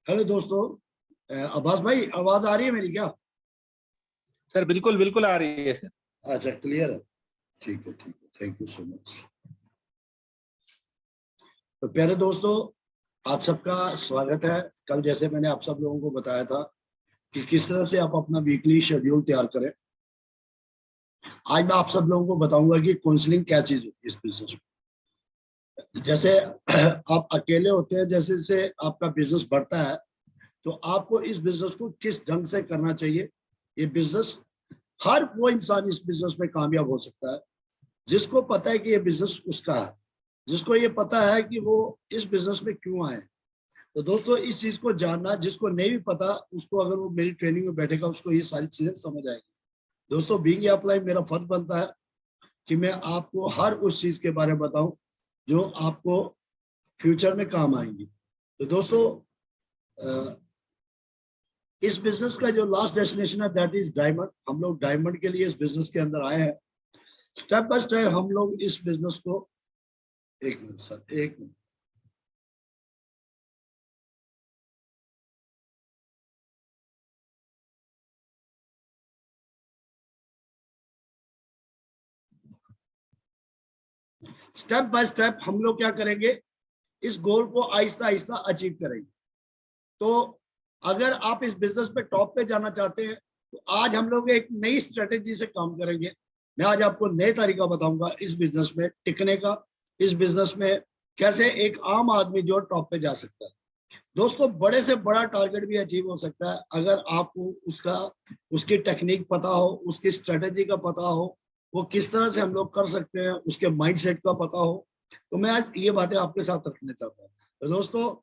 Hello दोस्तों। अब्बास भाई, आवाज आ रही है मेरी क्या? सर बिल्कुल बिल्कुल आ रही है सर। अच्छा, क्लियर है। ठीक है, ठीक है, थैंक यू सो मच। तो प्यारे दोस्तों, आप सबका स्वागत है। कल जैसे मैंने आप सब लोगों को बताया था कि किस तरह से आप अपना वीकली शेड्यूल तैयार करें, आज मैं आप सब लोगों को बताऊंगा कि काउंसलिंग क्या चीज होती है इस बिजनेस में। जैसे आप अकेले होते हैं, जैसे जैसे आपका बिजनेस बढ़ता है तो आपको इस बिजनेस को किस ढंग से करना चाहिए। ये बिजनेस, हर वो इंसान इस बिजनेस में कामयाब हो सकता है जिसको पता है कि ये बिजनेस उसका है, जिसको ये पता है कि वो इस बिजनेस में क्यों आए। तो दोस्तों, इस चीज को जानना, जिसको नहीं भी पता उसको, अगर वो मेरी ट्रेनिंग में बैठेगा उसको ये सारी चीजें समझ आएगी। दोस्तों, बीइंग अपलाइन मेरा फर्ज बनता है कि मैं आपको हर उस चीज के बारे में बताऊं जो आपको फ्यूचर में काम आएंगी। तो दोस्तों, इस बिजनेस का जो लास्ट डेस्टिनेशन है दैट इज डायमंड। हम लोग डायमंड के लिए इस बिजनेस के अंदर आए हैं। स्टेप बाय स्टेप हम लोग इस बिजनेस को, एक मिनट सर, एक मिनट। स्टेप बाय स्टेप हम लोग क्या करेंगे, इस गोल को आहिस्ता आहिस्ता अचीव करेंगे। तो अगर आप इस बिजनेस पे टॉप पे जाना चाहते हैं तो आज हम लोग एक नई स्ट्रेटेजी से काम करेंगे। मैं आज आपको नए तरीका बताऊंगा इस बिजनेस में टिकने का, इस बिजनेस में कैसे एक आम आदमी जो टॉप पे जा सकता है। दोस्तों, बड़े से बड़ा टारगेट भी अचीव हो सकता है अगर आपको उसका, उसकी टेक्निक पता हो, उसकी स्ट्रेटेजी का पता हो, वो किस तरह से हम लोग कर सकते हैं, उसके माइंडसेट का पता हो। तो मैं आज ये बातें आपके साथ रखना चाहता हूँ। तो दोस्तों,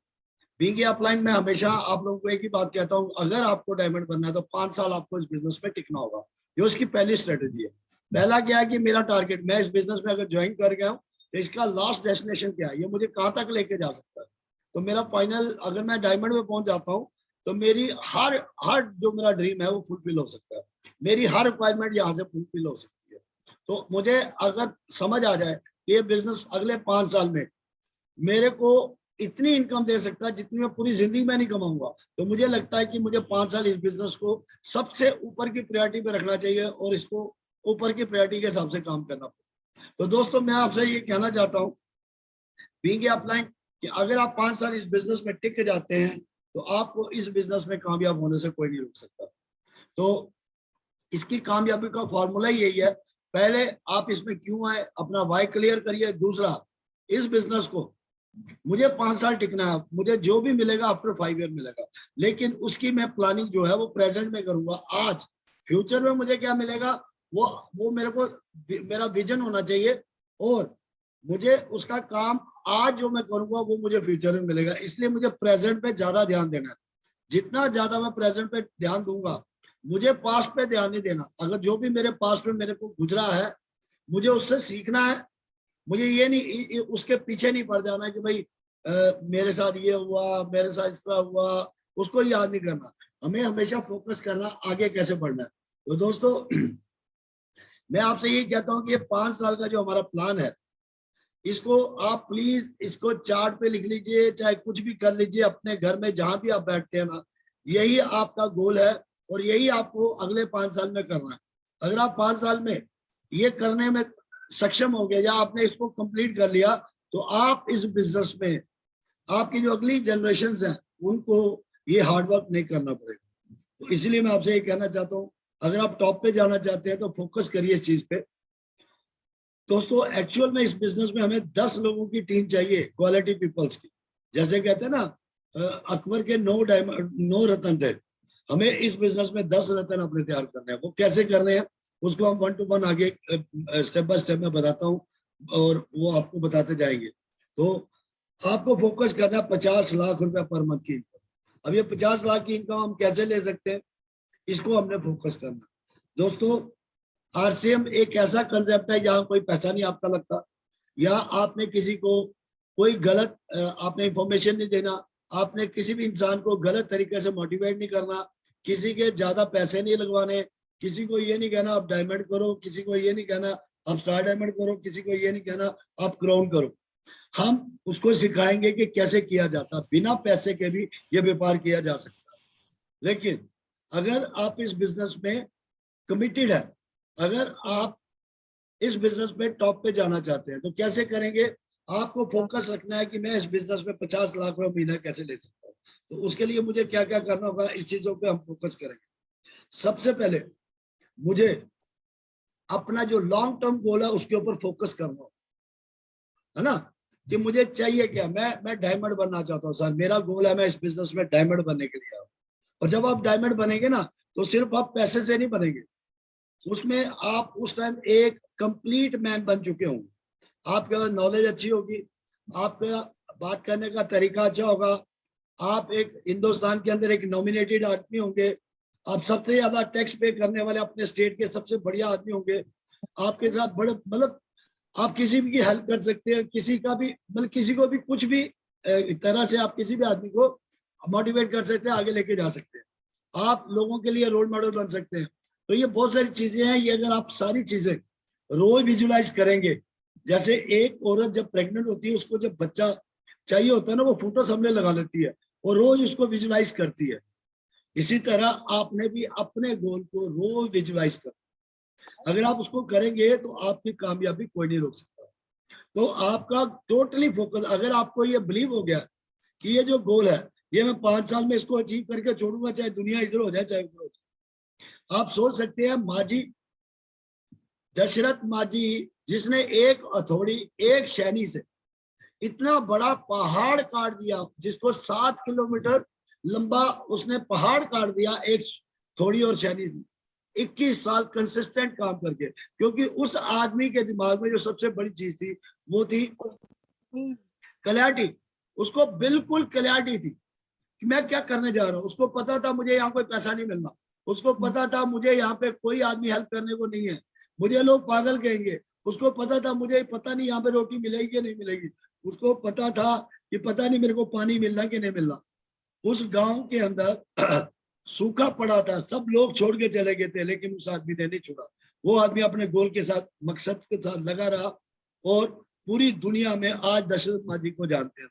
बीइंग अपलाइन में हमेशा आप लोगों को एक ही बात कहता हूँ, अगर आपको डायमंड बनना है तो 5 साल आपको इस बिजनेस में टिकना होगा। ये उसकी पहली स्ट्रेटेजी है। पहला क्या है कि मेरा टारगेट, मैं इस बिजनेस में अगर ज्वाइन कर गया हूँ तो इसका लास्ट डेस्टिनेशन क्या है, ये मुझे कहाँ तक लेके जा सकता है। तो मेरा फाइनल, अगर मैं डायमंड में पहुंच जाता हूँ तो मेरी हर हर जो मेरा ड्रीम है वो फुलफिल हो सकता है। मेरी हर रिक्वायरमेंट यहाँ से फुलफिल हो सकती है। तो मुझे अगर समझ आ जाए कि ये बिजनेस अगले 5 साल में मेरे को इतनी इनकम दे सकता है जितनी मैं पूरी जिंदगी में नहीं कमाऊंगा, तो मुझे लगता है कि मुझे 5 साल इस बिजनेस को सबसे ऊपर की प्रायोरिटी पे रखना चाहिए और इसको ऊपर की प्रायोरिटी के हिसाब से काम करना पड़ेगा। तो दोस्तों, मैं आपसे ये कहना चाहता हूँ बीइंग अपलाइन कि अगर आप 5 साल इस बिजनेस में टिक जाते हैं तो आपको इस बिजनेस में कामयाब होने से कोई नहीं रोक सकता। तो इसकी कामयाबी का फॉर्मूला यही है, पहले आप इसमें क्यों आए, अपना वाई क्लियर करिए। दूसरा, इस बिजनेस को मुझे 5 साल टिकना है, मुझे जो भी मिलेगा आफ्टर 5 ईयर मिलेगा, लेकिन उसकी मैं प्लानिंग जो है वो प्रेजेंट में करूंगा। आज फ्यूचर में मुझे क्या मिलेगा वो मेरे को, मेरा विजन होना चाहिए, और मुझे उसका काम आज जो मैं करूंगा वो मुझे फ्यूचर में मिलेगा। इसलिए मुझे प्रेजेंट पे ज्यादा ध्यान देना है। जितना ज्यादा मैं प्रेजेंट पे ध्यान दूंगा, मुझे पास्ट पे ध्यान नहीं देना। अगर जो भी मेरे पास्ट में मेरे को गुजरा है मुझे उससे सीखना है। मुझे ये नहीं, उसके पीछे नहीं पड़ जाना कि भाई मेरे साथ ये हुआ, मेरे साथ इस तरह हुआ, उसको याद नहीं करना। हमें हमेशा फोकस करना आगे कैसे बढ़ना है। तो दोस्तों, मैं आपसे यही कहता हूँ कि ये 5 साल का जो हमारा प्लान है, इसको आप प्लीज इसको चार्ट पे लिख लीजिए, चाहे कुछ भी कर लीजिए अपने घर में जहां भी आप बैठते हैं ना, यही आपका गोल है और यही आपको अगले 5 साल में करना है। अगर आप 5 साल में ये करने में सक्षम हो गए या आपने इसको कंप्लीट कर लिया तो आप इस बिजनेस में, आपकी जो अगली जनरेशन है उनको ये हार्डवर्क नहीं करना पड़ेगा। तो इसलिए मैं आपसे ये कहना चाहता हूँ, अगर आप टॉप पे जाना चाहते हैं तो फोकस करिए इस चीज पे। दोस्तों, एक्चुअल में इस बिजनेस में हमें 10 लोगों की टीम चाहिए, क्वालिटी पीपल्स की। जैसे कहते हैं ना, अकबर के 9 रत्न थे, हमें इस बिजनेस में 10 रत्न अपने तैयार करने हैं। वो कैसे करने हैं उसको हम 1 to 1 आगे स्टेप बाय स्टेप में बताता हूँ और वो आपको बताते जाएंगे। तो आपको फोकस करना है 50 लाख रुपया पर मंथ की इनकम। अब ये 50 लाख की इनकम हम कैसे ले सकते हैं, इसको हमने फोकस करना। दोस्तों, आरसीएम एक ऐसा कंसेप्ट है जहां कोई पैसा नहीं आपका लगता, या आपने किसी को कोई गलत आपने इंफॉर्मेशन नहीं देना, आपने किसी भी इंसान को गलत तरीके से मोटिवेट नहीं करना, किसी के ज्यादा पैसे नहीं लगवाने, किसी को ये नहीं कहना आप डायमंड करो, किसी को ये नहीं कहना आप स्टार डायमंड करो, किसी को ये नहीं कहना आप क्राउन करो। हम उसको सिखाएंगे कि कैसे किया जाता है, बिना पैसे के भी ये व्यापार किया जा सकता है। लेकिन अगर आप इस बिजनेस में कमिटेड है, अगर आप इस बिजनेस में टॉप पे जाना चाहते हैं तो कैसे करेंगे? आपको फोकस रखना है कि मैं इस बिजनेस में 50 लाख रुपए महीना कैसे ले सकता हूँ। तो उसके लिए मुझे क्या क्या करना होगा, इस चीजों पे हम फोकस करेंगे। सबसे पहले मुझे अपना जो लॉन्ग टर्म गोल है उसके ऊपर फोकस करना है ना, कि मुझे चाहिए क्या। मैं डायमंड बनना चाहता हूँ सर, मेरा गोल है मैं इस बिजनेस में डायमंड बनने के लिए आऊँ। और जब आप डायमंड बनेंगे ना तो सिर्फ आप पैसे से नहीं बनेंगे, उसमें आप उस टाइम एक कंप्लीट मैन बन चुके होंगे। आपका नॉलेज अच्छी होगी, आपका बात करने का तरीका अच्छा होगा, आप एक हिंदुस्तान के अंदर एक नॉमिनेटेड आदमी होंगे, आप सबसे ज्यादा टैक्स पे करने वाले अपने स्टेट के सबसे बढ़िया आदमी होंगे। आपके साथ बड़े मतलब आप किसी भी की हेल्प कर सकते हैं, किसी का भी मतलब किसी को भी कुछ भी तरह से आप किसी भी आदमी को मोटिवेट कर सकते हैं, आगे लेके जा सकते हैं, आप लोगों के लिए रोल मॉडल बन सकते हैं। तो ये बहुत सारी चीजें हैं, ये अगर आप सारी चीजें रोज विजुलाइज करेंगे, जैसे एक औरत जब प्रेग्नेंट होती है उसको जब बच्चा चाहिए होता है ना, वो फोटो सामने लगा लेती है और रोज उसको विजुलाइज करती है। इसी तरह आपने भी अपने गोल को रोज विजुलाइज कर, अगर आप उसको करेंगे तो आपकी कामयाबी कोई नहीं रोक सकता। तो आपका टोटली फोकस, अगर आपको ये बिलीव हो गया कि ये जो गोल है ये मैं 5 साल में इसको अचीव करके छोड़ूंगा, चाहे दुनिया इधर हो जाए चाहे उधर हो जाए। आप सोच सकते हैं माजी दशरथ माजी, जिसने एक हथौड़ी एक शैनी से इतना बड़ा पहाड़ काट दिया, जिसको 7 किलोमीटर लंबा उसने पहाड़ काट दिया एक थोड़ी और शैनी से, 21 साल कंसिस्टेंट काम करके। क्योंकि उस आदमी के दिमाग में जो सबसे बड़ी चीज थी वो थी क्लैरिटी। उसको बिल्कुल क्लैरिटी थी कि मैं क्या करने जा रहा हूँ। उसको पता था मुझे यहाँ कोई पैसा नहीं मिलना, उसको पता था मुझे यहाँ पे कोई आदमी हेल्प करने को नहीं है, मुझे लोग पागल कहेंगे, उसको पता था मुझे पता नहीं यहाँ पे रोटी मिलेगी कि नहीं मिलेगी, उसको पता था कि पता नहीं मेरे को पानी मिलना कि नहीं मिलना। उस गांव के अंदर सूखा पड़ा था, सब लोग छोड़ के चले गए थे, लेकिन उस आदमी ने नहीं छोड़ा। वो आदमी अपने गोल के साथ मकसद के साथ लगा रहा और पूरी दुनिया में आज दशरथ माजी को जानते हैं।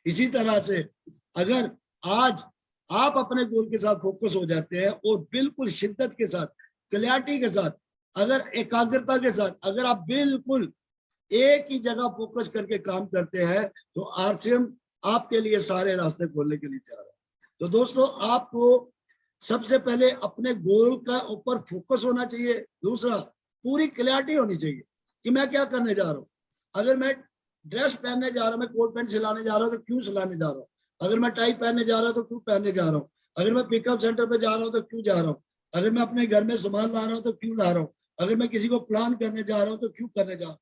इसी तरह से अगर आज आप अपने गोल के साथ फोकस हो जाते हैं और बिल्कुल शिद्दत के साथ, क्लैरिटी के साथ, अगर एकाग्रता के साथ अगर आप बिल्कुल एक ही जगह फोकस करके काम करते हैं तो आरसीएम आपके लिए सारे रास्ते खोलने के लिए तैयार है। तो दोस्तों आपको सबसे पहले अपने गोल का ऊपर फोकस होना चाहिए। दूसरा, पूरी क्लैरिटी होनी चाहिए कि मैं क्या करने जा रहा हूँ। अगर मैं ड्रेस पहनने जा रहा हूँ, मैं कोट पैंट सिलाने जा रहा हूँ तो क्यों सिलाने जा रहा हूँ, अगर मैं टाई पहनने जा रहा हूँ तो क्यों पहनने जा रहा हूँ, अगर मैं पिकअप सेंटर पे जा रहा हूँ तो क्यों जा रहा हूँ, अगर मैं अपने घर में सामान ला रहा हूँ तो क्यों ला रहा हूँ, अगर मैं किसी को प्लान करने जा रहा हूँ तो क्यों करने जा रहा हूँ।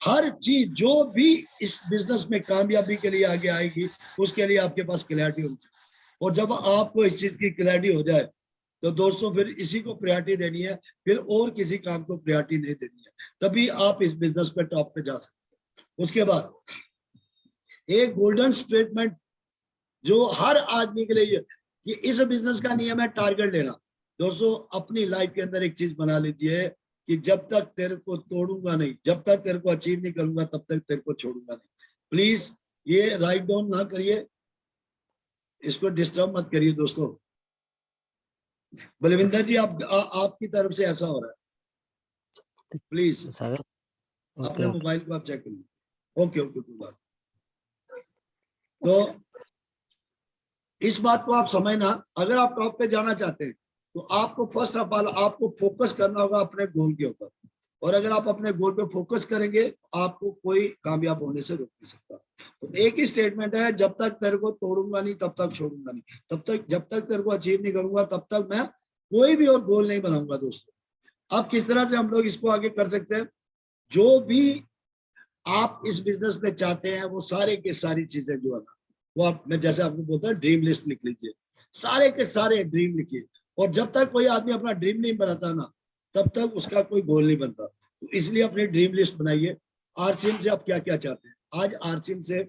हर चीज जो भी इस बिजनेस में कामयाबी के लिए आगे आएगी उसके लिए आपके पास क्लैरिटी होनी चाहिए। और जब आपको इस चीज की क्लैरिटी हो जाए तो दोस्तों फिर इसी को प्रायोरिटी देनी है, फिर और किसी काम को प्रायोरिटी नहीं देनी है, तभी आप इस बिजनेस पे टॉप पे जा सकते हैं। उसके बाद एक गोल्डन स्टेटमेंट जो हर आदमी के लिए कि इस बिजनेस का नियम है टारगेट लेना। दोस्तों अपनी लाइफ के अंदर एक चीज बना लीजिए कि जब तक तेरे को तोड़ूंगा नहीं, जब तक तेरे को अचीव नहीं करूंगा तब तक तेरे को छोड़ूंगा नहीं। प्लीज ये राइट डाउन ना करिए, इसको डिस्टर्ब मत करिए दोस्तों। बलविंदर जी आपकी तरफ से ऐसा हो रहा है, प्लीज अपने मोबाइल को आप चेक करिए। ओके ओके कोई बात। तो इस बात को आप समझना, अगर आप टॉप पे जाना चाहते हैं तो आपको फर्स्ट ऑफ ऑल आपको फोकस करना होगा अपने गोल के ऊपर। और अगर आप अपने गोल पे फोकस करेंगे आपको कोई कामयाब होने से रोक नहीं सकता। तो एक ही स्टेटमेंट है, जब तक तेरे को तोड़ूंगा नहीं तब तक छोड़ूंगा नहीं, तब तक जब तक तेरे को अचीव नहीं करूंगा तब तक मैं कोई भी और गोल नहीं बनाऊंगा। दोस्तों अब किस तरह से हम लोग इसको आगे कर सकते हैं, जो भी आप इस बिजनेस में चाहते हैं वो सारे की सारी चीजें जो है ना वो आप, मैं जैसे आपको बोलता हूँ ड्रीम लिस्ट लिख लीजिए, सारे के सारे ड्रीम लिखिए। और जब तक कोई आदमी अपना ड्रीम नहीं बनाता ना तब तक उसका कोई गोल नहीं बनता। तो इसलिए अपनी ड्रीम लिस्ट बनाइए। आरसीएम से आप क्या क्या चाहते हैं। आज आरसीएम से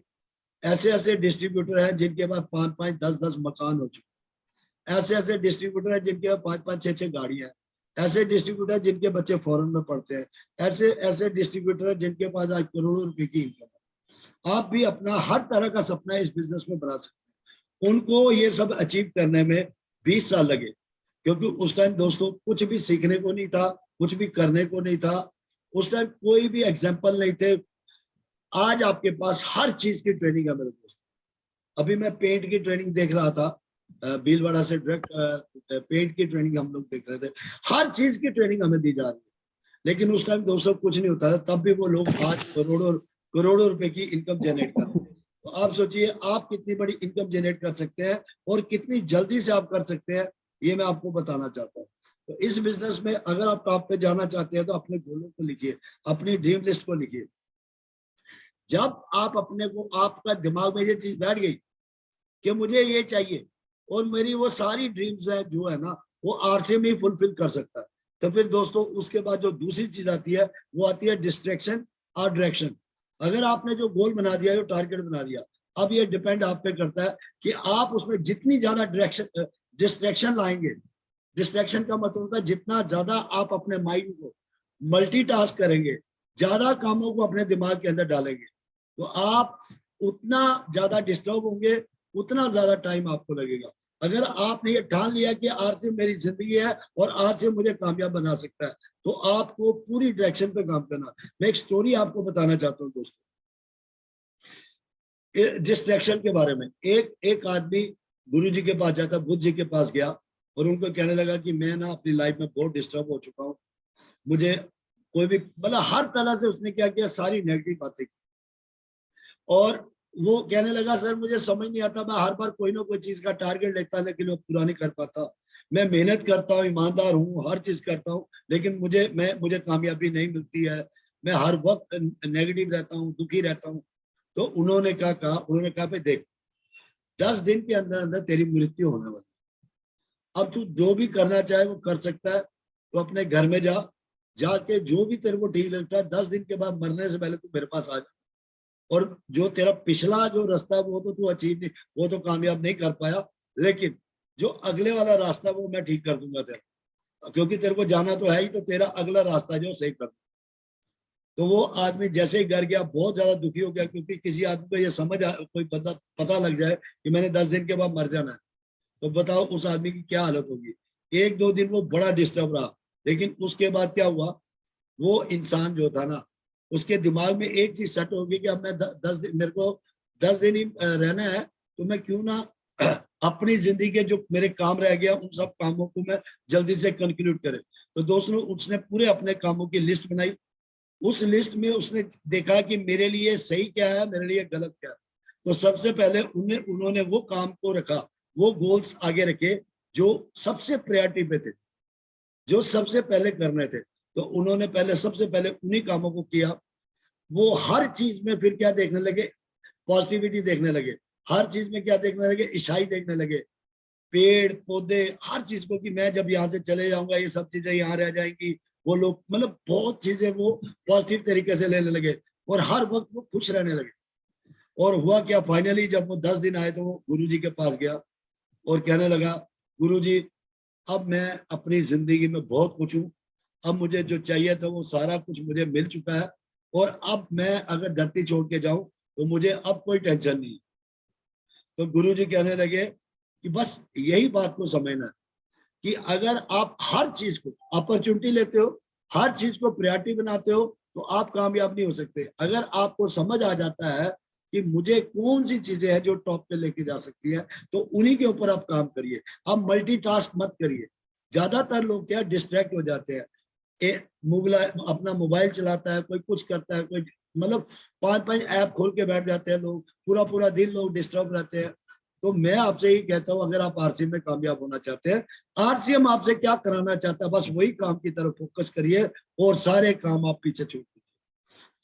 ऐसे ऐसे डिस्ट्रीब्यूटर हैं जिनके पास 5-5, 10-10 मकान हो चुके, ऐसे ऐसे डिस्ट्रीब्यूटर हैं जिनके पास 5-5, 6-6 गाड़ियां हैं, ऐसे डिस्ट्रीब्यूटर जिनके बच्चे फॉरेन में पढ़ते हैं, ऐसे ऐसे डिस्ट्रीब्यूटर हैं जिनके पास आज करोड़ों रुपए की इनकम है। आप भी अपना हर तरह का सपना इस बिजनेस में बना सकते हैं। उनको ये सब अचीव करने में 20 साल लगे, क्योंकि उस टाइम दोस्तों कुछ भी सीखने को नहीं था, कुछ भी करने को नहीं था। उस टाइम कोई भी एग्जाम्पल नहीं थे। आज आपके पास हर चीज की ट्रेनिंग है मेरे दोस्त। अभी मैं पेंट की ट्रेनिंग देख रहा था, भीलवाड़ा से डायरेक्ट पेंट की ट्रेनिंग हम लोग देख रहे थे। हर चीज की ट्रेनिंग हमें दी जा रही है। लेकिन उस टाइम दोस्तों कुछ नहीं होता था, तब भी वो लोग आज करोड़ों करोड़ों रुपए की इनकम जनरेट कर रहे हैं। तो आप सोचिए आप कितनी बड़ी इनकम जनरेट कर सकते हैं और कितनी जल्दी से आप कर सकते हैं, ये मैं आपको बताना चाहता हूँ। तो इस बिजनेस में अगर आप टॉप पे जाना चाहते हैं तो अपने गोलों को लिखिए, अपनी ड्रीम लिस्ट को लिखिए। जब आप अपने को, आपका दिमाग में ये चीज बैठ गई कि मुझे ये चाहिए और मेरी वो सारी ड्रीम्स है जो है ना वो आरसी में ही फुलफिल कर सकता है, तो फिर दोस्तों उसके बाद जो दूसरी चीज आती है वो आती है डिस्ट्रैक्शन और डायरेक्शन। अगर आपने जो गोल बना दिया, जो टारगेट बना दिया, अब ये डिपेंड आप पे करता है कि आप उसमें जितनी ज्यादा डायरेक्शन डिस्ट्रैक्शन लाएंगे। डिस्ट्रैक्शन का मतलब होता है जितना ज्यादा आप अपने माइंड को मल्टीटास्क करेंगे, ज्यादा कामों को अपने दिमाग के अंदर डालेंगे, तो आप उतना ज्यादा डिस्टर्ब होंगे, उतना ज्यादा टाइम आपको लगेगा। अगर आपने ये ठान लिया कि आज से मेरी जिंदगी है और आज से मुझे कामयाब बना सकता है, तो आपको पूरी डायरेक्शन पे काम करना। मैं एक स्टोरी आपको बताना चाहता हूँ दोस्तों डिस्ट्रैक्शन के बारे में। एक आदमी गुरु जी के पास जाता, बुद्ध जी के पास गया और उनको कहने लगा कि मैं ना अपनी लाइफ में बहुत डिस्टर्ब हो चुका हूँ, मुझे कोई भी मतलब हर तरह से उसने क्या किया, सारी नेगेटिव बातें। और वो कहने लगा सर मुझे समझ नहीं आता, मैं हर बार कोई ना कोई चीज का टारगेट लेता है लेकिन वो पूरा नहीं कर पाता। मैं मेहनत करता हूँ, ईमानदार हूँ, हर चीज करता हूँ, लेकिन मुझे कामयाबी नहीं मिलती है। मैं हर वक्त नेगेटिव रहता हूँ, दुखी रहता हूँ। तो उन्होंने क्या कहा, उन्होंने कहा भाई देख, 10 दिन के अंदर अंदर तेरी मृत्यु होने वाली, अब तू जो भी करना चाहे वो कर सकता है। तो अपने घर में जाके जो भी तेरे को ठीक लगता है, 10 दिन के बाद मरने से पहले तू मेरे पास आ जा। और जो तेरा पिछला जो रास्ता है वो तो तू अचीव नहीं, वो तो कामयाब नहीं कर पाया, लेकिन जो अगले वाला रास्ता वो मैं ठीक कर दूंगा तेरा, क्योंकि तेरे को जाना तो है ही, तो तेरा अगला रास्ता जो सही कर। तो वो आदमी जैसे ही घर गया बहुत ज्यादा दुखी हो गया, क्योंकि किसी आदमी को ये कोई पता लग जाए कि मैंने 10 दिन के बाद मर जाना है, तो बताओ उस आदमी की क्या हालत होगी। 1-2 दिन वो बड़ा डिस्टर्ब रहा, लेकिन उसके बाद क्या हुआ, वो इंसान जो था ना, उसके दिमाग में एक चीज सेट होगी कि अब मैं 10 दिन, मेरे को 10 दिन ही रहना है, तो मैं क्यों ना अपनी जिंदगी के जो मेरे काम रह गया उन सब कामों को मैं जल्दी से कंक्लूड करें। तो दोस्तों उसने पूरे अपने कामों की लिस्ट बनाई। उस लिस्ट में उसने देखा कि मेरे लिए सही क्या है, मेरे लिए गलत क्या है। तो सबसे पहले उन्होंने वो काम को रखा, वो गोल्स आगे रखे जो सबसे प्रायोरिटी पे थे, जो सबसे पहले करने थे। तो उन्होंने सबसे पहले उन्हीं कामों को किया। वो हर चीज में फिर क्या देखने लगे, पॉजिटिविटी देखने लगे। हर चीज में क्या देखने लगे, ईसाई देखने लगे, पेड़ पौधे हर चीज को, कि मैं जब यहाँ से चले जाऊंगा ये सब चीजें यहाँ रह जाएंगी। वो लोग मतलब बहुत चीजें वो पॉजिटिव तरीके से लेने लगे और हर वक्त वो खुश रहने लगे। और हुआ क्या, फाइनली जब वो 10 दिन आए तो वो गुरु जी के पास गया और कहने लगा, गुरु जी अब मैं अपनी जिंदगी में बहुत कुछ हूँ, अब मुझे जो चाहिए था वो सारा कुछ मुझे मिल चुका है, और अब मैं अगर धरती छोड़ के जाऊं तो मुझे अब कोई टेंशन नहीं। तो गुरु जी कहने लगे कि बस यही बात को समझना है कि अगर आप हर चीज को अपॉर्चुनिटी लेते हो, हर चीज को प्रायोरिटी बनाते हो, तो आप कामयाब नहीं हो सकते। अगर आपको समझ आ जाता है कि मुझे कौन सी चीजें हैं जो टॉप पे लेके जा सकती है, तो उन्हीं के ऊपर आप काम करिए। आप मल्टीटास्क मत करिए। ज्यादातर लोग क्या डिस्ट्रैक्ट हो जाते हैं, अपना मोबाइल चलाता है, कोई कुछ करता है, कोई मतलब 5-5 ऐप खोल के बैठ जाते हैं लोग, पूरा पूरा दिन लोग डिस्टर्ब रहते हैं। तो मैं आपसे ही कहता हूँ, अगर आप आरसी में कामयाब होना चाहते हैं, आरसीएम आपसे क्या कराना चाहता है, बस वही काम की तरफ फोकस करिए और सारे काम आप पीछे छोड़ दीजिए।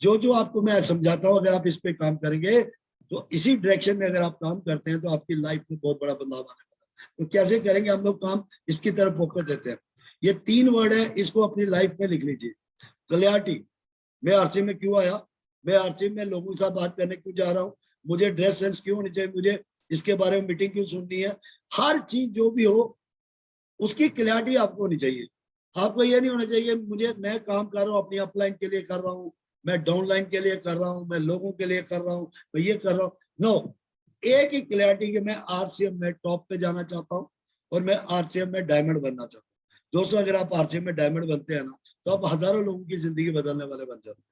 जो जो आपको मैं समझाता हूँ, अगर आप इस पे काम करेंगे तो इसी डायरेक्शन में अगर आप काम करते हैं तो आपकी लाइफ में बहुत बड़ा बदलाव आने वाला है। तो कैसे करेंगे हम लोग काम, इसकी तरफ फोकस देते हैं। ये 3 वर्ड है, इसको अपनी लाइफ में लिख लीजिए। क्लैरिटी, मैं आरसी में क्यों आया, मैं आरसी में लोगों के साथ बात करने क्यों जा रहा हूँ, मुझे ड्रेस सेंस क्यों होनी चाहिए, मुझे इसके बारे में मीटिंग क्यों सुननी है। हर चीज जो भी हो उसकी क्लैरिटी आपको होनी चाहिए। आपको ये नहीं होना चाहिए मैं काम कर रहा हूँ अपनी अपलाइन के लिए कर रहा हूँ, मैं डाउनलाइन के लिए कर रहा हूँ, मैं लोगों के लिए कर रहा हूँ, मैं ये कर रहा हूँ। नो, एक ही क्लैरिटी कि मैं आरसीएम में टॉप पे जाना चाहता हूँ और मैं आरसीएम में डायमंड बनना चाहता हूँ। दोस्तों, अगर आप आरसीएम में डायमंड बनते हैं ना, तो आप हजारों लोगों की जिंदगी बदलने वाले बन जाते हैं।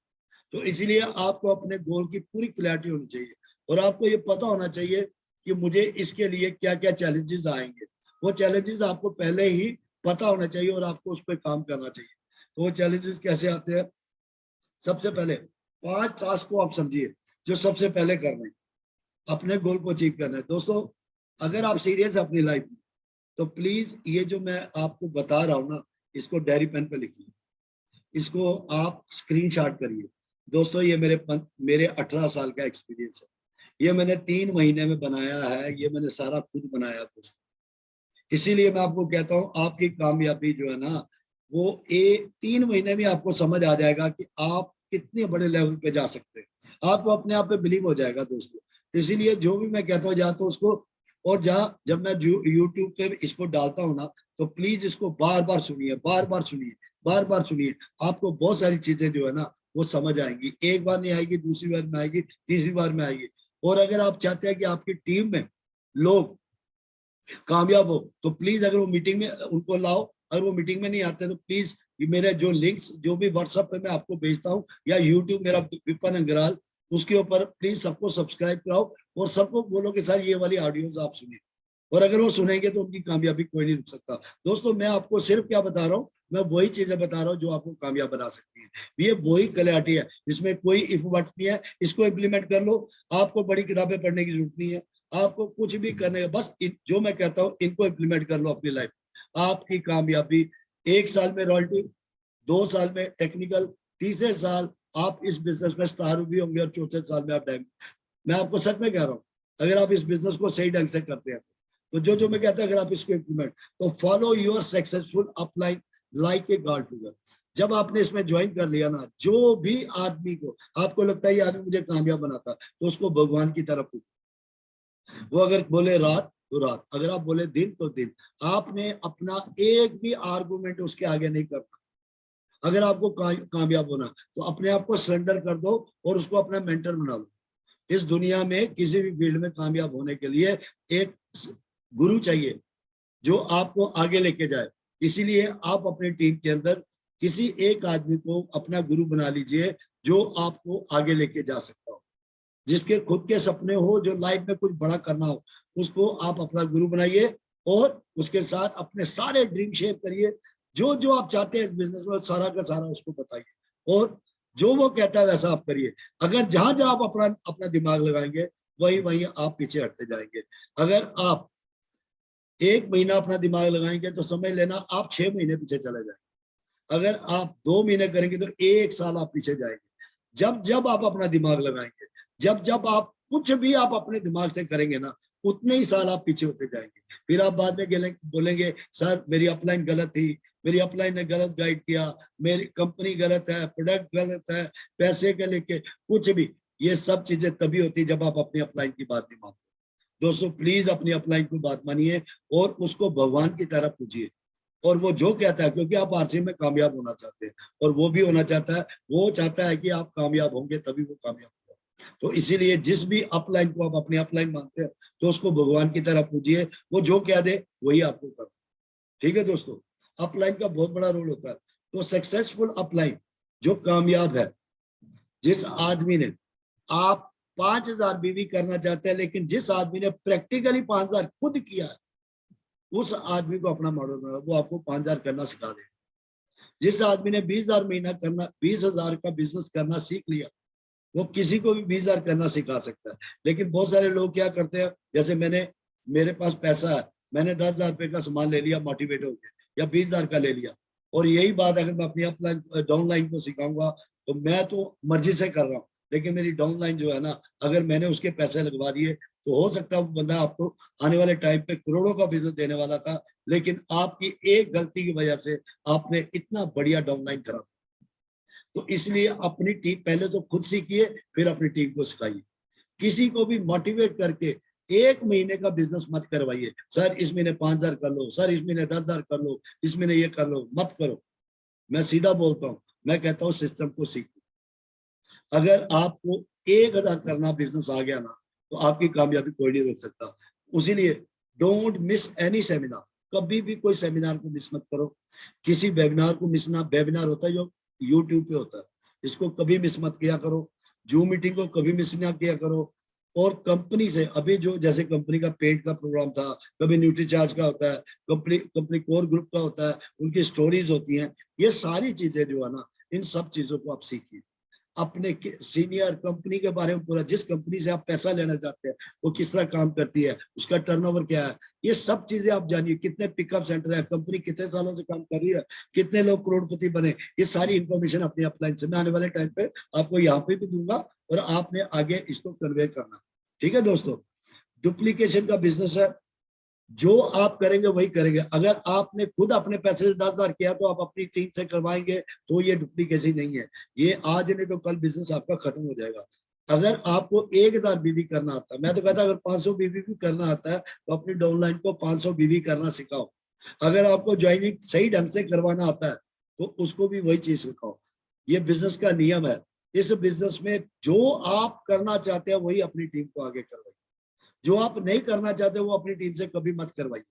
तो इसीलिए आपको अपने गोल की पूरी क्लैरिटी होनी चाहिए और आपको ये पता होना चाहिए कि मुझे इसके लिए क्या क्या चैलेंजेस आएंगे। वो चैलेंजेस आपको पहले ही पता होना चाहिए और आपको उस पर काम करना चाहिए। तो वो चैलेंजेस कैसे आते हैं? सबसे पहले 5 टास्क को आप समझिए जो सबसे पहले करना है, अपने गोल को अचीव करना है। दोस्तों, अगर आप सीरियस है अपनी लाइफ में, तो प्लीज ये जो मैं आपको बता रहा हूँ ना, इसको डायरी पेन पे लिखिए, इसको आप स्क्रीनशॉट करिए। दोस्तों, ये मेरे 18 साल का एक्सपीरियंस है। ये मैंने 3 महीने में बनाया है, ये मैंने सारा खुद बनाया दोस्तों। इसीलिए मैं आपको कहता हूँ, आपकी कामयाबी जो है ना, वो 3 महीने में आपको समझ आ जाएगा कि आप कितने बड़े लेवल पे जा सकते हैं। आपको अपने आप पे बिलीव हो जाएगा दोस्तों। तो इसीलिए जो भी मैं कहता हूँ, जा तो उसको, और जब मैं यूट्यूब पे इसको डालता हूँ ना, तो प्लीज इसको बार बार सुनिए, बार बार सुनिए, बार बार सुनिए। आपको बहुत सारी चीजें जो है ना, वो समझ आएंगी। एक बार नहीं आएगी, दूसरी बार में आएगी, तीसरी बार में आएगी। और अगर आप चाहते हैं कि आपकी टीम में लोग कामयाब हो, तो प्लीज अगर वो मीटिंग में उनको लाओ। अगर वो मीटिंग में नहीं आते तो प्लीज मेरे जो लिंक्स जो भी व्हाट्सएप पे मैं आपको भेजता हूँ, या यूट्यूब मेरा विपिन अंग्राल, उसके ऊपर प्लीज सबको सब्सक्राइब कराओ और सबको बोलो कि सर ये वाली ऑडियोज आप सुनिए। और अगर वो सुनेंगे तो उनकी कामयाबी कोई नहीं रुक सकता। दोस्तों, मैं आपको सिर्फ क्या बता रहा हूँ, मैं वही चीजें बता रहा हूँ जो आपको कामयाब बना सकती है। ये वही क्लैरिटी है, इसमें कोई इफ बट नहीं है। इसको इम्प्लीमेंट कर लो, आपको बड़ी किताबें पढ़ने की जरूरत नहीं है, आपको कुछ भी करने का, बस जो मैं कहता हूँ इनको इम्प्लीमेंट कर लो अपनी लाइफ। आपकी कामयाबी 1 साल में रॉयल्टी, 2 साल में टेक्निकल, तीसरे साल आप इस बिजनेस में स्टार भी होंगे और चौथे साल में आप डायमंड। मैं आपको सच में कह रहा हूँ, अगर आप इस बिजनेस को सही ढंग से करते हैं तो जो जो मैं कहता हूँ, अगर आप इसको इम्प्लीमेंट, तो follow your successful upline like a god figure. जब आपने इसमें ज्वाइन कर लिया ना, जो भी आदमी को आपको लगता है ये आदमी मुझे कामयाब बनाता, तो उसको भगवान की तरफ पूछो। वो अगर बोले रात तो रात, अगर आप बोले दिन तो दिन। आपने अपना एक भी आर्गुमेंट उसके आगे नहीं करना। अगर आपको कामयाब होना, तो अपने आप को सरेंडर कर दो और उसको अपना मेंटर बना लो। इस दुनिया में किसी भी फील्ड में कामयाब होने के लिए एक गुरु चाहिए जो आपको आगे लेके जाए। इसीलिए आप अपनी टीम के अंदर किसी एक आदमी को अपना गुरु बना लीजिए जो आपको आगे लेके जा सकता हो, जिसके खुद के सपने हो, जो लाइफ में कुछ बड़ा करना हो, उसको आप अपना गुरु बनाइए और उसके साथ अपने सारे ड्रीम शेयर करिए। जो जो आप चाहते हैं बिजनेस में, सारा का सारा उसको बताइए और जो वो कहता है वैसा आप करिए। अगर जहां जहां आप अपना अपना दिमाग लगाएंगे, वही वही आप पीछे हटते जाएंगे। अगर आप 1 महीना अपना दिमाग लगाएंगे तो समझ लेना आप 6 महीने पीछे चले जाएंगे। अगर आप 2 महीने करेंगे तो 1 साल आप पीछे जाएंगे। जब जब आप अपना दिमाग लगाएंगे, जब जब आप कुछ भी आप अपने दिमाग से करेंगे ना, उतने ही साल आप पीछे होते जाएंगे। फिर आप बाद में बोलेंगे सर मेरी अपलाइन गलत थी, मेरी अपलाइन ने गलत गाइड किया, मेरी कंपनी गलत है, प्रोडक्ट गलत है, पैसे के लेके कुछ भी। ये सब चीजें तभी होती जब आप अपनी अपलाइन की बात नहीं मानते। दोस्तों, प्लीज अपनी अपलाइन की बात मानिए और उसको भगवान की तरफ पूछिए। और वो जो कहता है, क्योंकि आप आरसी में कामयाब होना चाहते हैं और वो भी होना चाहता है, वो चाहता है कि आप कामयाब होंगे तभी वो कामयाब होगा। तो इसीलिए जिस भी अपलाइन को आप अपनी अपलाइन मानते हैं, तो उसको भगवान की तरफ पूछिए, वो जो कह दे वही आपको करना। ठीक है दोस्तों, अपलाइन का बहुत बड़ा रोल होता है। तो सक्सेसफुल अपलाइन जो कामयाब है, जिस आदमी ने, आप 5,000 बीवी करना चाहते हैं, लेकिन जिस आदमी ने प्रैक्टिकली 5,000 खुद किया है, उस आदमी को अपना मॉडल बना, वो आपको 5,000 करना सिखा देगा। जिस आदमी ने 20,000 महीना करना, 20,000 का बिजनेस करना सीख लिया, वो किसी को भी 20,000 करना सिखा सकता है। लेकिन बहुत सारे लोग क्या करते हैं, जैसे मेरे पास पैसा है, मैंने 10,000 रुपए का सामान ले लिया, मोटिवेट हो गया, या 20,000 का ले लिया। और यही बात अगर मैं अपनी अपलाइन डाउनलाइन को सिखाऊंगा, तो मैं तो मर्जी से कर रहा हूँ, लेकिन मेरी डाउनलाइन जो है ना, अगर मैंने उसके पैसे लगवा दिए, तो हो सकता है वो बंदा आपको आने वाले टाइम पे करोड़ों का बिजनेस देने वाला था, लेकिन आपकी एक गलती की वजह से आपने इतना बढ़िया डाउनलाइन खराब। तो इसलिए अपनी टीम पहले तो खुद सीखिए, फिर अपनी टीम को सिखाइए। किसी को भी मोटिवेट करके 1 महीने का बिजनेस मत करवाइए, सर इस महीने 5,000 कर लो, सर इस महीने 10,000 कर लो, इस महीने ये कर लो, मत करो। मैं सीधा बोलता हूँ, मैं कहता हूँ सिस्टम को सीखो। अगर आपको 1000 करना बिजनेस आ गया ना, तो आपकी कामयाबी कोई नहीं रोक सकता। उसीलिए डोंट मिस एनी सेमिनार, कभी भी कोई सेमिनार को मिस मत करो। किसी वेबिनार को मिस ना, वेबिनार होता है जो यूट्यूब पे होता है, इसको कभी मिस मत किया करो। जूम मीटिंग को कभी मिस ना किया करो। और कंपनी से अभी जो जैसे कंपनी का पेड का प्रोग्राम था, कभी न्यूट्रीचार्ज का होता है, कंपनी कोर ग्रुप का होता है, उनकी स्टोरीज होती हैं, ये सारी चीजें जो है ना, इन सब चीजों को आप सीखिए। अपने सीनियर कंपनी के बारे में पूरा, जिस कंपनी से आप पैसा लेना चाहते हैं वो किस तरह काम करती है, उसका टर्नओवर क्या है, ये सब चीजें आप जानिए। कितने पिकअप सेंटर है, कंपनी कितने सालों से काम कर रही है, कितने लोग करोड़पति बने, ये सारी इंफॉर्मेशन अपनी अपलाइन से मैं आने वाले टाइम पे आपको यहाँ पे भी दूंगा, और आपने आगे इसको कन्वे करना। ठीक है दोस्तों, डुप्लीकेशन का बिजनेस है, जो आप करेंगे वही करेंगे। अगर आपने खुद अपने पैसे से 10,000 किया तो आप अपनी टीम से करवाएंगे, तो ये डुप्लीकेशन नहीं है। ये आज नहीं तो कल बिजनेस आपका खत्म हो जाएगा। अगर आपको 1000 बीवी करना आता है, मैं तो कहता अगर 500 बीवी भी करना आता है तो अपनी डाउनलाइन को 500 बीवी करना सिखाओ। अगर आपको ज्वाइनिंग सही ढंग से करवाना आता है तो उसको भी वही चीज सिखाओ। ये बिजनेस का नियम है। इस बिजनेस में जो आप करना चाहते हैं वही अपनी टीम को आगे करवाइए, जो आप नहीं करना चाहते वो अपनी टीम से कभी मत करवाइए,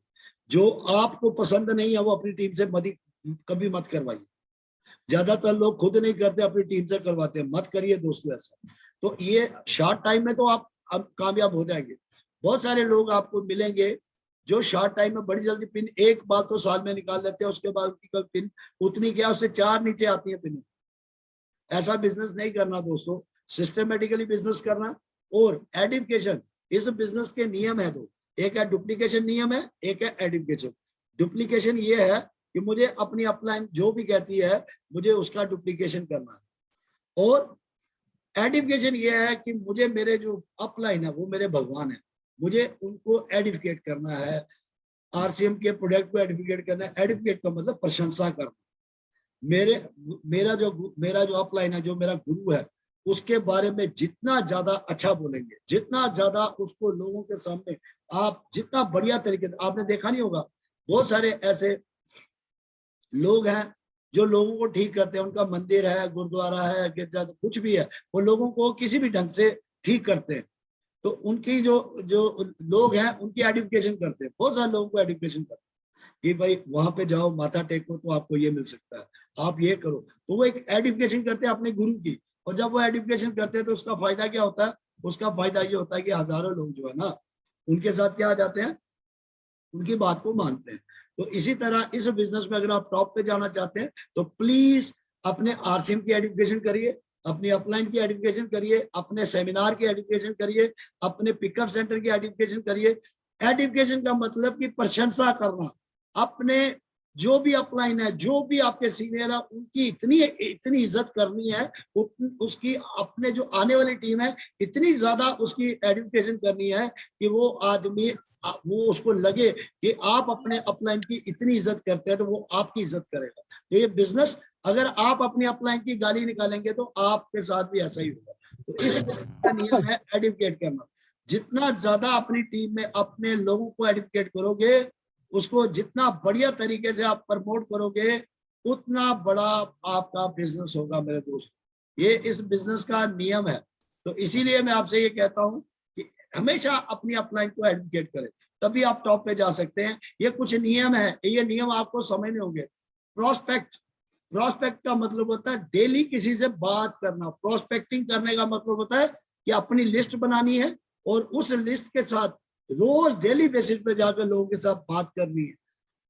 जो आपको पसंद नहीं है वो अपनी टीम से कभी मत करवाइए। ज्यादातर लोग खुद नहीं करते, अपनी टीम से करवाते हैं, मत करिए दोस्तों ऐसा। तो ये शॉर्ट टाइम में तो आप अब कामयाब हो जाएंगे। बहुत सारे लोग आपको मिलेंगे जो शॉर्ट टाइम में बड़ी जल्दी पिन एक बार तो साल में निकाल लेते हैं, उसके बाद उनकी पिन उतनी क्या उससे 4 नीचे आती है पिन। ऐसा बिजनेस नहीं करना दोस्तों, सिस्टमेटिकली बिजनेस करना। और एडिफिकेशन, इस बिजनेस के नियम है दो, एक है डुप्लीकेशन नियम है, एक है एडिफिकेशन। डुप्लीकेशन ये है कि मुझे अपनी अपलाइन जो भी कहती है मुझे उसका डुप्लीकेशन करना है, और एडिफिकेशन ये है कि मुझे मेरे जो अपलाइन है वो मेरे भगवान है, मुझे उनको एडिफिकेट करना है, आरसीएम के प्रोडक्ट को एडिफिकेट करना है। एडिफिकेट का मतलब प्रशंसा करना। मेरा जो अपलाइन है, जो मेरा गुरु है, उसके बारे में जितना ज्यादा अच्छा बोलेंगे, जितना ज्यादा उसको लोगों के सामने आप जितना बढ़िया तरीके से, आपने देखा नहीं होगा बहुत सारे ऐसे लोग हैं जो लोगों को ठीक करते हैं, उनका मंदिर है, गुरुद्वारा है, गिरजा, कुछ भी है, वो लोगों को किसी भी ढंग से ठीक करते हैं। तो उनकी जो जो लोग हैं उनकी एडिफिकेशन करते हैं, बहुत सारे लोगों को एडिफिकेशन करते हैं कि भाई वहां पे जाओ, माथा टेको तो आपको ये मिल सकता है, आप ये करो। तो वो एक एडिफिकेशन करते हैं अपने गुरु की। और जब वो एडिफिकेशन करते हैं तो उसका फायदा क्या होता है? उसका फायदा ये होता है कि हजारों लोग जो है ना उनके साथ क्या आ जाते हैं, उनकी बात को मानते हैं। तो इसी तरह इस बिजनेस में अगर आप टॉप पे जाना चाहते हैं तो प्लीज अपने आरसीएम की एडिफिकेशन करिए, अपनी अपलाइन की एडिफिकेशन करिए, अपने सेमिनार की एडिफिकेशन करिए, अपने पिकअप सेंटर की एडिफिकेशन करिए। एडिफिकेशन का मतलब कि प्रशंसा करना। अपने जो भी अपलाइन है, जो भी आपके सीनियर है, उनकी इतनी इतनी इज्जत करनी है, उसकी अपने जो आने वाली टीम है इतनी ज्यादा उसकी एडिफिकेशन करनी है कि वो आदमी वो उसको लगे कि आप अपने अपलाइन की इतनी इज्जत करते हैं तो वो आपकी इज्जत करेगा। तो ये बिजनेस अगर आप अपनी अपलाइन की गाली निकालेंगे तो आपके साथ भी ऐसा ही होगा। तो इस बिजनेस का नियम है एडिफिकेट करना। जितना ज्यादा अपनी टीम में अपने लोगों को एडिफिकेट करोगे, उसको जितना बढ़िया तरीके से आप प्रमोट करोगे, उतना बड़ा आपका बिजनेस होगा मेरे दोस्त। ये इस बिजनेस का नियम है। तो इसीलिए मैं आपसे ये कहता हूं कि हमेशा अपनी अपलाइन को एडवोकेट करें, तभी आप टॉप पे जा सकते हैं। ये कुछ नियम है, ये नियम आपको समझने होंगे। प्रोस्पेक्ट, प्रोस्पेक्ट का मतलब होता है डेली किसी से बात करना। प्रोस्पेक्टिंग करने का मतलब होता है कि अपनी लिस्ट बनानी है और उस लिस्ट के साथ रोज डेली बेसिस पे जाकर लोगों के साथ बात करनी है,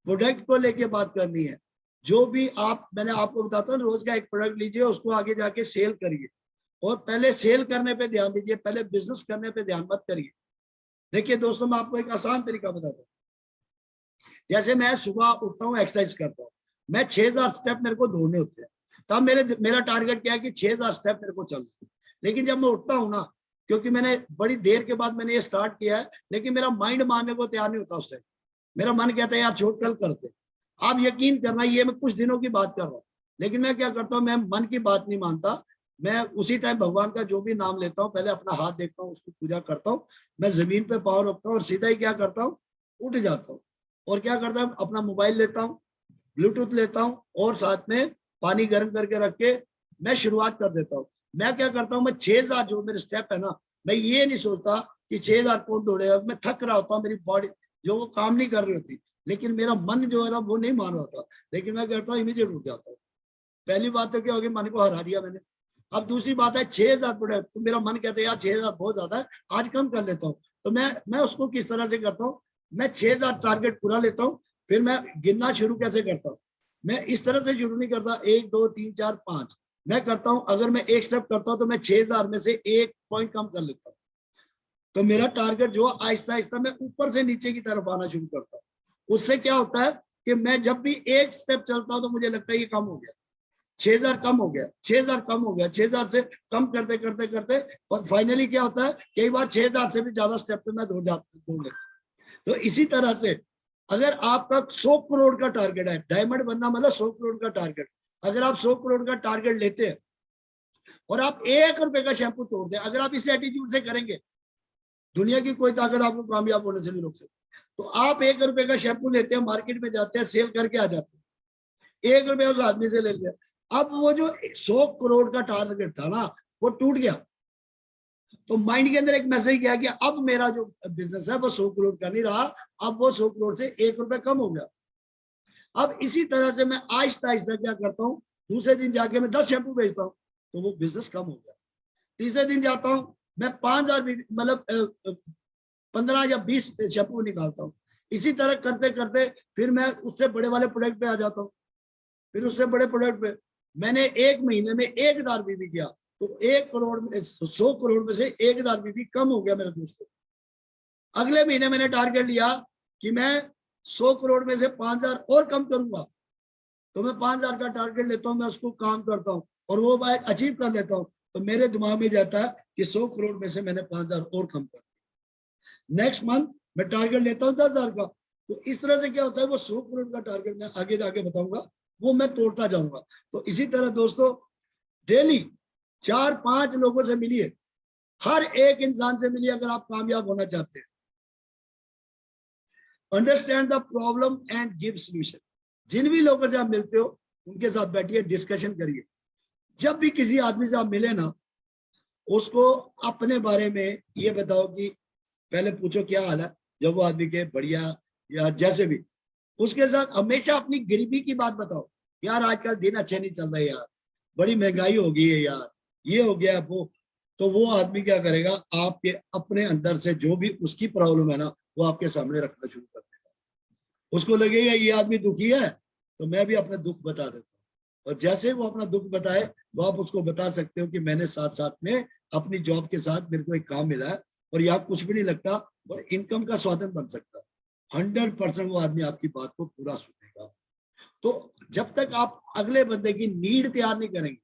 प्रोडक्ट को लेके बात करनी है। जो भी आप, मैंने आपको बताता हूँ, रोज का एक प्रोडक्ट लीजिए, उसको आगे जाके सेल करिए। और पहले सेल करने पे ध्यान दीजिए, पहले बिजनेस करने पे ध्यान मत करिए। देखिए दोस्तों, मैं आपको एक आसान तरीका बताता हूँ। जैसे मैं सुबह उठता हूँ, एक्सरसाइज करता हूँ, मैं 6000 स्टेप मेरे को दौड़ने होते हैं, तब मेरा टारगेट क्या है कि 6000 स्टेप मेरे को चलना है। लेकिन जब मैं उठता हूँ ना, क्योंकि मैंने बड़ी देर के बाद मैंने ये स्टार्ट किया है, लेकिन मेरा माइंड मानने को तैयार नहीं होता उस टाइम। मेरा मन कहता है यार छोड़, कल करते। आप यकीन करना, ये मैं कुछ दिनों की बात कर रहा हूँ। लेकिन मैं क्या करता हूँ, मैं मन की बात नहीं मानता, मैं उसी टाइम भगवान का जो भी नाम लेता हूँ, पहले अपना हाथ देखता हूँ, उसकी पूजा करता हूँ, मैं जमीन पे पाँव रखता हूँ और सीधा ही क्या करता हूँ, उठ जाता हूँ। और क्या करता हूँ, अपना मोबाइल लेता हूँ, ब्लूटूथ लेता हूँ और साथ में पानी गर्म करके रख के मैं शुरुआत कर देता हूँ। मैं क्या करता हूँ, मैं 6000 जो मेरे स्टेप है ना, मैं ये नहीं सोचता कि 6000 कौन दौड़ेगा, मैं थक रहा होता हूँ, मेरी बॉडी जो वो काम नहीं कर रही होती, लेकिन मेरा मन जो है ना वो नहीं मान रहा होता, लेकिन मैं करता हूँ इमीडिएट उठ जाता हूँ। पहली बात तो क्या होगी, मन को हरा दिया मैंने। अब दूसरी बात है 6000 प्रोडक्ट, तो मेरा मन कहता है यार 6000 बहुत ज्यादा है, आज कम कर लेता हूँ। तो मैं उसको किस तरह से करता हूँ, मैं 6000 टारगेट पूरा लेता हूँ, फिर मैं गिनना शुरू कैसे करता हूँ, मैं इस तरह से शुरू नहीं करता 1 2 3 4 5, मैं करता हूँ अगर मैं एक स्टेप करता हूँ तो मैं 6000 में से 1 पॉइंट कम कर लेता हूँ। तो मेरा टारगेट जो आहिस्ता आहिस्ता मैं ऊपर से नीचे की तरफ आना शुरू करता हूँ। उससे क्या होता है कि मैं जब भी एक स्टेप चलता हूँ तो मुझे लगता है ये कम हो गया, 6000 कम हो गया, 6000 कम हो गया, 6000 से कम करते करते करते, और फाइनली क्या होता है, कई बार 6000 से भी ज्यादा स्टेप पे मैं दौड़ लेता। तो इसी तरह से अगर आपका 100 करोड़ का टारगेट है, डायमंड बनना मतलब 100 करोड़ का टारगेट, अगर आप 100 करोड़ का टारगेट लेते हैं और आप 1 रुपए का शैम्पू तोड़ दें, अगर आप इस एटीट्यूड से करेंगे, दुनिया की कोई ताकत आपको कामयाब होने से नहीं रोक सकती। तो आप 1 रुपए का शैम्पू लेते हैं, मार्केट में जाते हैं, सेल करके आ जाते हैं, 1 रुपया उस आदमी से ले लिया, अब वो जो 100 करोड़ का टारगेट था ना वो टूट गया। तो माइंड के अंदर एक मैसेज गया कि अब मेरा जो बिजनेस है वो 100 करोड़ का नहीं रहा, अब वो 100 करोड़ से 1 रुपया कम हो गया। अब इसी तरह से मैं आहिस्ता आहिस्ता क्या करता हूँ, दूसरे दिन जाके मैं 10 शैम्पू बेचता हूँ, तो वो बिजनेस कम हो गया। तीसरे दिन जाता हूँ मैं 5000 मतलब 15 या 20 शैम्पू निकालता हूँ। इसी तरह करते करते फिर मैं उससे बड़े वाले प्रोडक्ट पे आ जाता हूँ, फिर उससे बड़े प्रोडक्ट पे मैंने 1 महीने में 1000 बीवी किया, तो 1 करोड़ में 100 करोड़ में से 1000 बीवी कम हो गया मेरे दोस्तों। अगले महीने मैंने टारगेट लिया कि मैं 100 करोड़ में से 5000 और कम करूंगा, तो मैं 5000 का टारगेट लेता हूं, मैं उसको काम करता हूं और वो मैं अचीव कर लेता हूं, तो मेरे दिमाग में जाता है कि 100 करोड़ में से मैंने 5000 और कम कर दिया। नेक्स्ट मंथ मैं टारगेट लेता हूं 10,000 का। तो इस तरह से क्या होता है, वो 100 करोड़ का टारगेट मैं आगे जाके बताऊंगा, वो मैं तोड़ता जाऊंगा। तो इसी तरह दोस्तों डेली 4-5 लोगों से मिलिए, हर एक इंसान से मिलिए अगर आप कामयाब होना चाहते हैं। Understand the problem and give solution. जिन भी लोगों से आप मिलते हो उनके साथ बैठिए, डिस्कशन करिए। जब भी किसी आदमी से आप मिले ना, उसको अपने बारे में ये बताओ कि पहले पूछो क्या हाल है, जब वो आदमी के बढ़िया या जैसे भी, उसके साथ हमेशा अपनी गरीबी की बात बताओ, यार आजकल दिन अच्छे नहीं चल रहे यार, बड़ी महंगाई हो गई है यार, ये हो गया वो। तो वो आदमी क्या करेगा, आपके अपने अंदर से जो भी उसकी प्रॉब्लम है ना वो आपके सामने रखना शुरू कर देगा। उसको लगेगा ये आदमी दुखी है तो मैं भी अपना दुख बता देता हूँ, और जैसे वो अपना दुख बताए तो आप उसको बता सकते हो कि मैंने साथ साथ में अपनी जॉब के साथ मेरे को एक काम मिला है और यहाँ कुछ भी नहीं लगता और इनकम का साधन बन सकता है। 100% वो आदमी आपकी बात को पूरा सुनेगा। तो जब तक आप अगले बंदे की नीड तैयार नहीं करेंगे,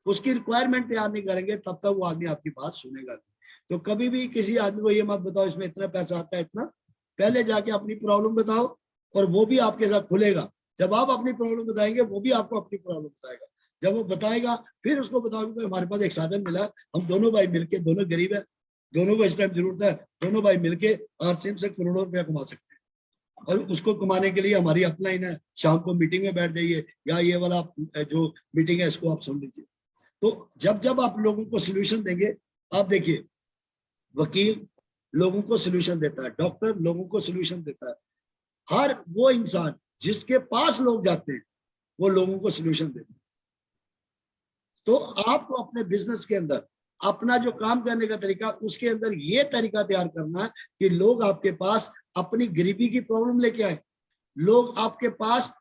उसकी रिक्वायरमेंट तैयार नहीं करेंगे, तब तक वो आदमी आपकी बात सुनेगा नहीं। तो कभी भी किसी आदमी को ये मत बताओ इसमें इतना पैसा आता है इतना, पहले जाके अपनी प्रॉब्लम बताओ और वो भी आपके साथ खुलेगा। जब आप अपनी प्रॉब्लम बताएंगे वो भी आपको अपनी प्रॉब्लम बताएगा। जब वो बताएगा फिर उसको बताओगे कि हमारे पास एक साधन मिला, हम दोनों भाई मिलके, दोनों गरीब है, दोनों को इस टाइम जरूरत है, दोनों भाई मिलके आरसीएम से करोड़ों रुपया कमा सकते हैं। और उसको कमाने के लिए हमारी अपलाइन है, शाम को मीटिंग में बैठ जाइए या ये वाला जो मीटिंग है इसको आप सुन लीजिए। तो जब जब आप लोगों को सोल्यूशन देंगे, आप देखिए वकील लोगों को सोल्यूशन देता है, डॉक्टर लोगों को सोल्यूशन देता है, हर वो इंसान जिसके पास लोग जाते हैं वो लोगों को सोल्यूशन देता है। तो आपको अपने बिजनेस के अंदर अपना जो काम करने का तरीका, उसके अंदर ये तरीका तैयार करना है कि लोग आपके पास अपनी गरीबी की प्रॉब्लम लेके आए, लोग आपके पास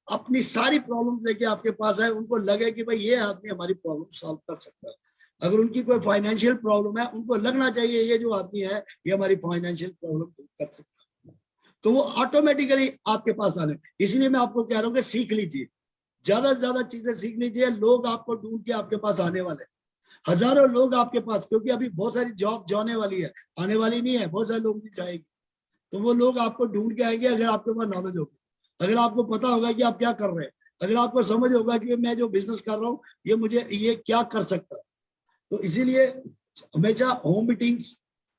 अपनी सारी प्रॉब्लम लेके आपके पास आए, उनको लगे कि भाई ये आदमी हमारी प्रॉब्लम सॉल्व कर सकता है। अगर उनकी कोई फाइनेंशियल प्रॉब्लम है, उनको लगना चाहिए ये जो आदमी है ये हमारी फाइनेंशियल प्रॉब्लम दूर कर सकता है, तो वो ऑटोमेटिकली आपके पास आने। इसलिए मैं आपको कह रहा हूँ कि सीख लीजिए, ज्यादा से ज्यादा चीजें सीख लीजिए। लोग आपको ढूंढ के आपके पास आने वाले, हजारों लोग आपके पास, क्योंकि अभी बहुत सारी जॉब जाने वाली है, आने वाली नहीं है, बहुत सारे लोग भी जाएंगे। तो वो लोग आपको ढूंढ के आएंगे अगर आपके पास नॉलेज होगी, अगर आपको पता होगा कि आप क्या कर रहे हैं, अगर आपको समझ होगा कि मैं जो बिजनेस कर रहा हूँ ये मुझे ये क्या कर सकता है। तो इसीलिए हमेशा होम मीटिंग्स,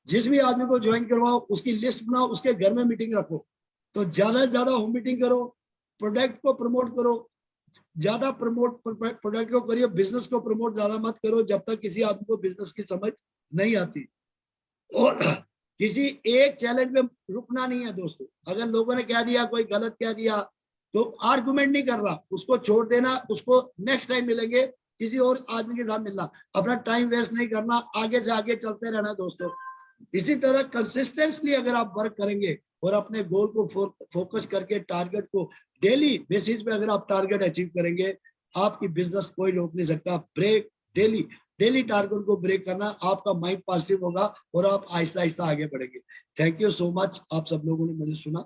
जिस भी आदमी को ज्वाइन करवाओ उसकी लिस्ट बनाओ, उसके घर में मीटिंग रखो। तो ज्यादा से ज्यादा होम मीटिंग करो, प्रोडक्ट को प्रमोट करो, ज्यादा प्रमोट प्रोडक्ट को करिए, बिजनेस को प्रमोट ज्यादा मत करो जब तक किसी आदमी को बिजनेस की समझ नहीं आती। और किसी एक चैलेंज में रुकना नहीं है दोस्तों। अगर लोगों ने कह दिया, कोई गलत कह दिया, तो आर्गुमेंट नहीं कर रहा, उसको छोड़ देना, उसको नेक्स्ट टाइम मिलेंगे किसी और आदमी के साथ मिलना, अपना टाइम वेस्ट नहीं करना, आगे से आगे चलते रहना दोस्तों। इसी तरह कंसिस्टेंटली अगर आप वर्क करेंगे और अपने गोल को फोकस करके टारगेट को डेली बेसिस पे अगर आप टारगेट अचीव करेंगे, आपकी बिजनेस कोई रोक नहीं सकता। ब्रेक डेली डेली टारगेट को ब्रेक करना, आपका माइंड पॉजिटिव होगा और आप आहिस्ता आहिस्ता आगे बढ़ेंगे। थैंक यू सो मच, आप सब लोगों ने मुझे सुना।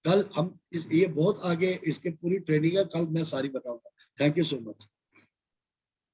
कल हम ये बहुत आगे इसके पूरी ट्रेनिंग है, कल मैं सारी बताऊंगा। Thank you so much.